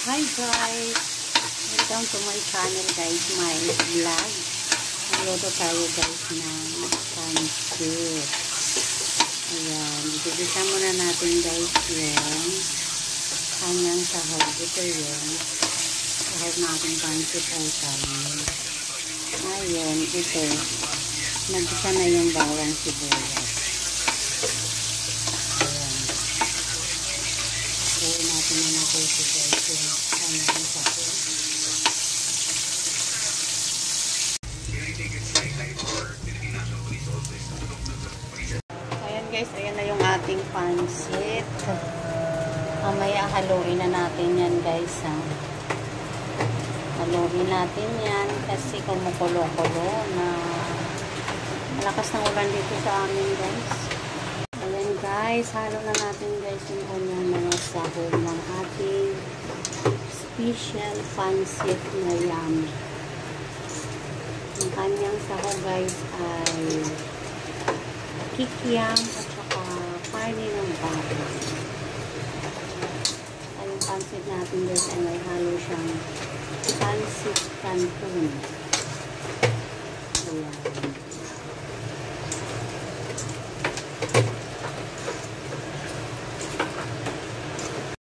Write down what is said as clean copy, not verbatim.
Hi guys! Welcome to my channel guys, my vlog. Magluto tayo guys ng pancit. Ayan, ibigisa muna natin guys yung kanyang sahog. Ito yung sahog natin pancit ay kanin. Ayun, ito. Nagisa na yung bawang sibuyas. Gawin natin na nakuso guys yung kanyang sahog. Ayan guys, ayan na yung ating pancit. Mamaya haluin na natin yan guys ha. Haluin natin yan kasi kumukulo-kulo na malakas ng ulan dito sa amin guys. Ayan guys, halo na natin guys yung kanyang mga sahog ng ating special pancit na yummy. Ang kanyang sahog guys ay kikiam at saka karne ng baka. Ay yung pancit natin guys ay may halo siyang pancit canton. Ayan.